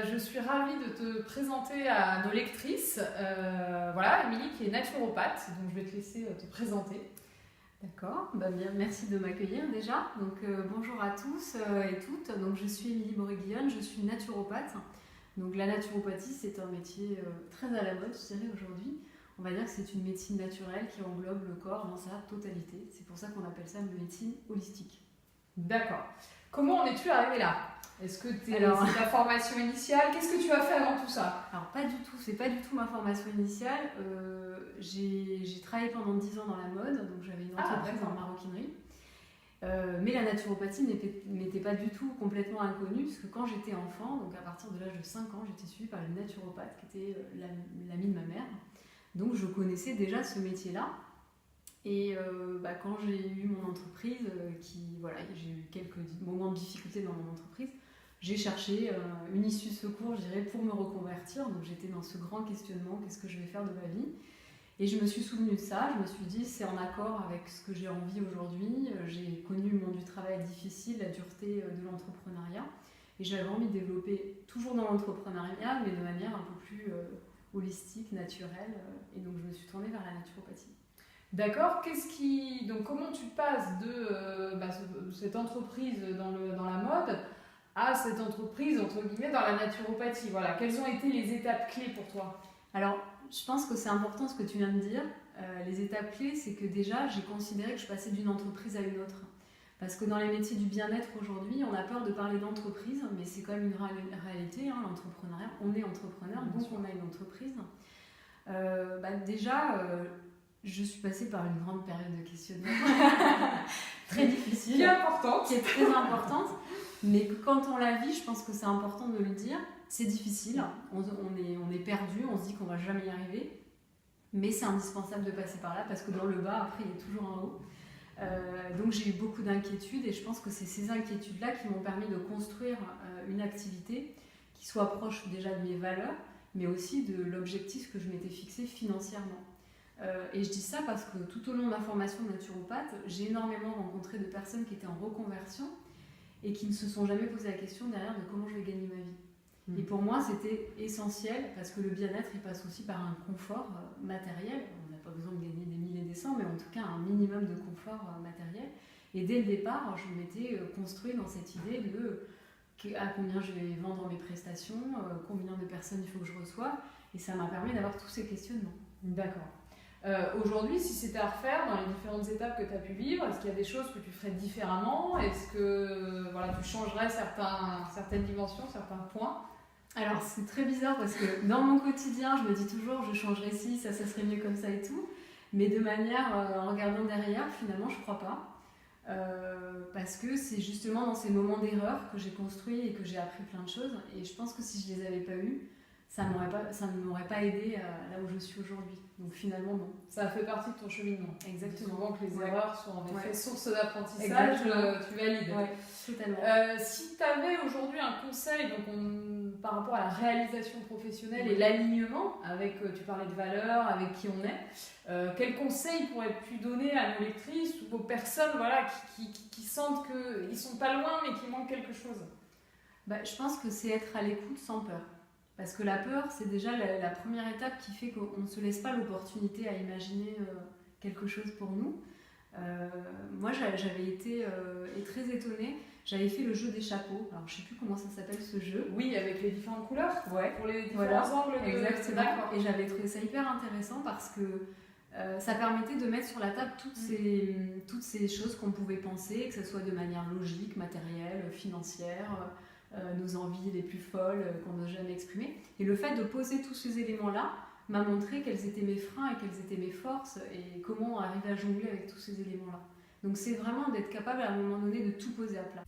je suis ravie de te présenter à nos lectrices. Voilà, Émilie qui est naturopathe, donc je vais te laisser te présenter. D'accord, bien, merci de m'accueillir déjà. Donc, bonjour à tous et toutes. Donc, je suis Émilie Boré-Guillonne, je suis naturopathe. Donc, la naturopathie, c'est un métier très à la mode, je dirais, aujourd'hui. On va dire que c'est une médecine naturelle qui englobe le corps dans sa totalité. C'est pour ça qu'on appelle ça une médecine holistique. D'accord. Comment en es-tu arrivée là? Est-ce que c'est ta formation initiale? Qu'est-ce que tu as fait avant tout ça? Alors, pas du tout, c'est pas du tout ma formation initiale. J'ai travaillé pendant 10 ans dans la mode, donc j'avais une entreprise en maroquinerie. Mais la naturopathie n'était pas du tout complètement inconnue, parce que quand j'étais enfant, donc à partir de l'âge de 5 ans, j'étais suivie par une naturopathe qui était l'amie de ma mère. Donc je connaissais déjà ce métier-là. Et quand j'ai eu mon entreprise, j'ai eu quelques moments de difficulté dans mon entreprise, j'ai cherché une issue de secours, je dirais, pour me reconvertir. Donc j'étais dans ce grand questionnement, qu'est-ce que je vais faire de ma vie? Et je me suis souvenue de ça, je me suis dit, c'est en accord avec ce que j'ai envie aujourd'hui. J'ai connu le monde du travail difficile, la dureté de l'entrepreneuriat. Et j'avais envie de développer, toujours dans l'entrepreneuriat, mais de manière un peu plus holistique, naturelle. Et donc je me suis tournée vers la naturopathie. D'accord. Donc comment tu passes de cette entreprise dans la mode à cette entreprise, entre guillemets, dans la naturopathie? Voilà. Quelles ont été les étapes clés pour toi? Alors, je pense que c'est important ce que tu viens de dire. Les étapes clés, c'est que déjà, j'ai considéré que je passais d'une entreprise à une autre. Parce que dans les métiers du bien-être aujourd'hui, on a peur de parler d'entreprise, mais c'est quand même une réalité, hein, l'entrepreneuriat. On est entrepreneur, donc on a une entreprise. Je suis passée par une grande période de questionnement. Très difficile. Qui est importante. Qui est très importante. Mais quand on la vit, je pense que c'est important de le dire. C'est difficile, on est perdu, on se dit qu'on va jamais y arriver. Mais c'est indispensable de passer par là parce que dans le bas, après, il y a toujours un haut. Donc j'ai eu beaucoup d'inquiétudes et je pense que c'est ces inquiétudes-là qui m'ont permis de construire une activité qui soit proche déjà de mes valeurs, mais aussi de l'objectif que je m'étais fixé financièrement. Et je dis ça parce que tout au long de ma formation de naturopathe, j'ai énormément rencontré de personnes qui étaient en reconversion et qui ne se sont jamais posé la question derrière de comment je vais gagner ma vie. Et pour moi, c'était essentiel parce que le bien-être, il passe aussi par un confort matériel. On n'a pas besoin de gagner des milliers et des cents, mais en tout cas un minimum de confort matériel. Et dès le départ, je m'étais construit dans cette idée de à combien je vais vendre mes prestations, combien de personnes il faut que je reçoive. Et ça m'a permis d'avoir tous ces questionnements. D'accord. Aujourd'hui, si c'était à refaire dans les différentes étapes que tu as pu vivre, est-ce qu'il y a des choses que tu ferais différemment? Est-ce que tu changerais certaines dimensions, certains points? Alors c'est très bizarre parce que dans mon quotidien, je me dis toujours je changerais ci, ça serait mieux comme ça et tout. Mais de manière, en regardant derrière, finalement je crois pas. Parce que c'est justement dans ces moments d'erreur que j'ai construit et que j'ai appris plein de choses. Et je pense que si je les avais pas eues, ça ne m'aurait pas aidé là où je suis aujourd'hui. Donc finalement, non. Ça a fait partie de ton cheminement. Exactement. Souvent que les erreurs sont en effet source d'apprentissage, tu valides. Ouais, totalement. Si tu avais aujourd'hui un conseil par rapport à la réalisation professionnelle et l'alignement, tu parlais de valeurs, avec qui on est, quel conseil pourrais-tu donner à nos lectrices ou aux personnes qui sentent qu'ils ne sont pas loin mais qu'il manque quelque chose? Je pense que c'est être à l'écoute sans peur. Parce que la peur, c'est déjà la première étape qui fait qu'on ne se laisse pas l'opportunité à imaginer quelque chose pour nous. Moi, j'avais été très étonnée. J'avais fait le jeu des chapeaux. Alors, je ne sais plus comment ça s'appelle ce jeu. Oui, avec les différentes couleurs. Ouais. Pour les différents angles. Exactement. Et j'avais trouvé ça hyper intéressant parce que ça permettait de mettre sur la table toutes ces choses qu'on pouvait penser, que ce soit de manière logique, matérielle, financière. Nos envies les plus folles qu'on n'a jamais exprimées. Et le fait de poser tous ces éléments-là m'a montré quels étaient mes freins et quelles étaient mes forces et comment arriver à jongler avec tous ces éléments-là. Donc c'est vraiment d'être capable à un moment donné de tout poser à plat.